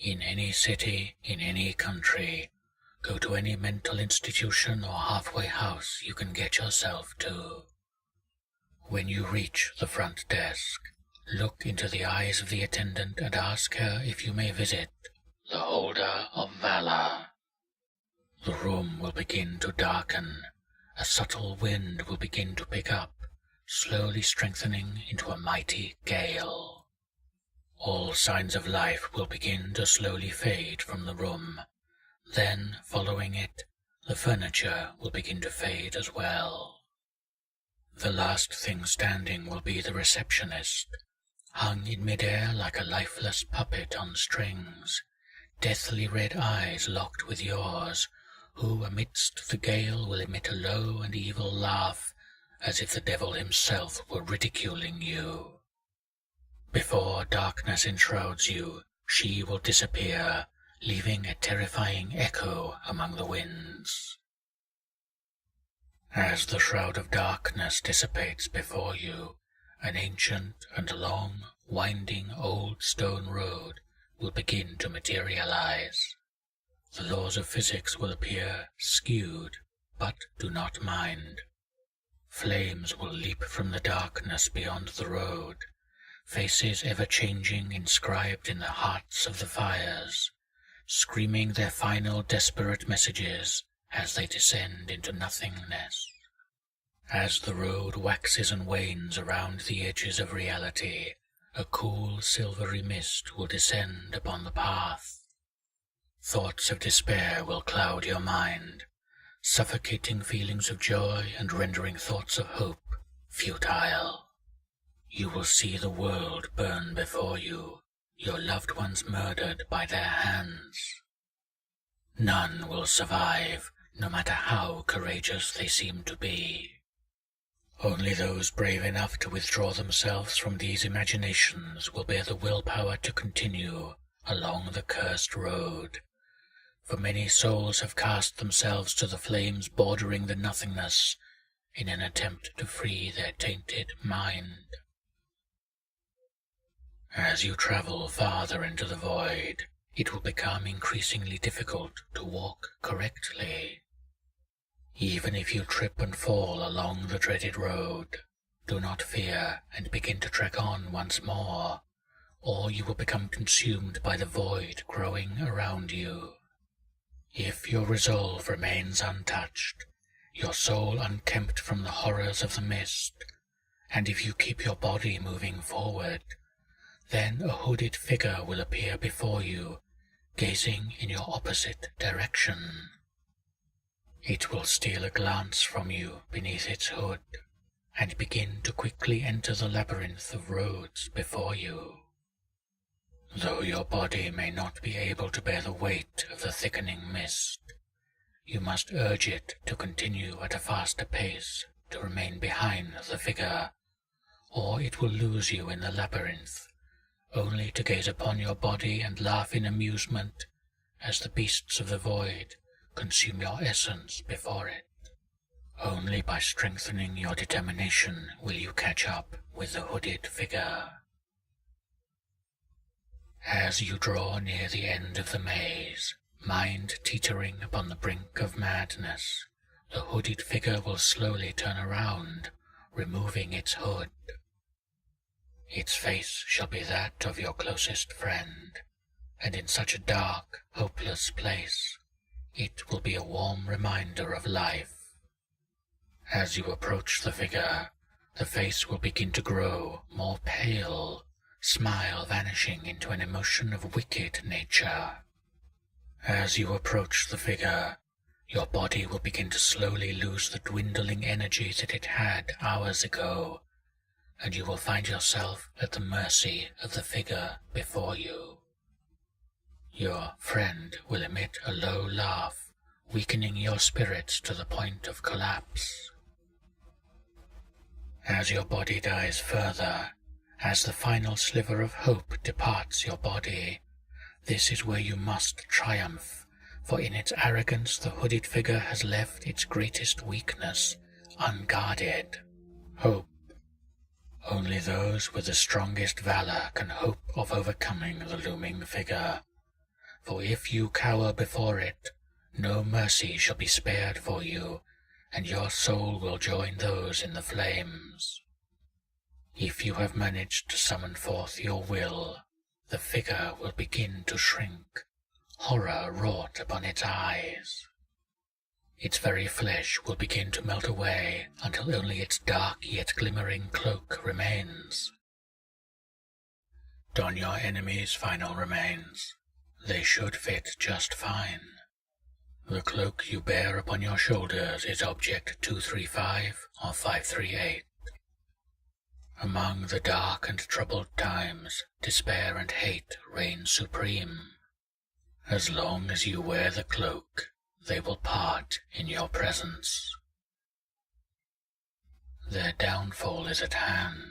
In any city, in any country, go to any mental institution or halfway house you can get yourself to. When you reach the front desk, look into the eyes of the attendant and ask her if you may visit the holder of Valor. The room will begin to darken. A subtle wind will begin to pick up, slowly strengthening into a mighty gale. All signs of life will begin to slowly fade from the room. Then, following it, the furniture will begin to fade as well. The last thing standing will be the receptionist, hung in midair like a lifeless puppet on strings, deathly red eyes locked with yours, who amidst the gale will emit a low and evil laugh, as if the devil himself were ridiculing you. Before darkness enshrouds you, she will disappear, leaving a terrifying echo among the winds. As the shroud of darkness dissipates before you, an ancient and long, winding old stone road will begin to materialize. The laws of physics will appear skewed, but do not mind. Flames will leap from the darkness beyond the road, faces ever-changing inscribed in the hearts of the fires, screaming their final desperate messages as they descend into nothingness. As the road waxes and wanes around the edges of reality, a cool silvery mist will descend upon the path. Thoughts of despair will cloud your mind, suffocating feelings of joy and rendering thoughts of hope futile. You will see the world burn before you, your loved ones murdered by their hands. None will survive, no matter how courageous they seem to be. Only those brave enough to withdraw themselves from these imaginations will bear the willpower to continue along the cursed road, for many souls have cast themselves to the flames bordering the nothingness in an attempt to free their tainted mind. As you travel farther into the void, it will become increasingly difficult to walk correctly. Even if you trip and fall along the dreaded road, do not fear and begin to trek on once more, or you will become consumed by the void growing around you. If your resolve remains untouched, your soul unkempt from the horrors of the mist, and if you keep your body moving forward, then a hooded figure will appear before you, gazing in your opposite direction. It will steal a glance from you beneath its hood, and begin to quickly enter the labyrinth of roads before you. Though your body may not be able to bear the weight of the thickening mist, you must urge it to continue at a faster pace to remain behind the figure, or it will lose you in the labyrinth, only to gaze upon your body and laugh in amusement as the beasts of the void consume your essence before it. Only by strengthening your determination will you catch up with the hooded figure. As you draw near the end of the maze, mind teetering upon the brink of madness, the hooded figure will slowly turn around, removing its hood. Its face shall be that of your closest friend, and in such a dark, hopeless place, it will be a warm reminder of life. As you approach the figure, the face will begin to grow more pale, smile vanishing into an emotion of wicked nature. As you approach the figure, your body will begin to slowly lose the dwindling energy that it had hours ago, and you will find yourself at the mercy of the figure before you. Your friend will emit a low laugh, weakening your spirits to the point of collapse. As your body dies further, as the final sliver of hope departs your body, this is where you must triumph, for in its arrogance the hooded figure has left its greatest weakness unguarded: hope. Only those with the strongest valor can hope of overcoming the looming figure, For if you cower before it, no mercy shall be spared for you, and your soul will join those in the flames. If you have managed to summon forth your will, the figure will begin to shrink, horror wrought upon its eyes. Its very flesh will begin to melt away until only its dark yet glimmering cloak remains. Don your enemy's final remains. They should fit just fine. The cloak you bear upon your shoulders is Object 235 or 538. Among the dark and troubled times, despair and hate reign supreme. As long as you wear the cloak, they will part in your presence. Their downfall is at hand.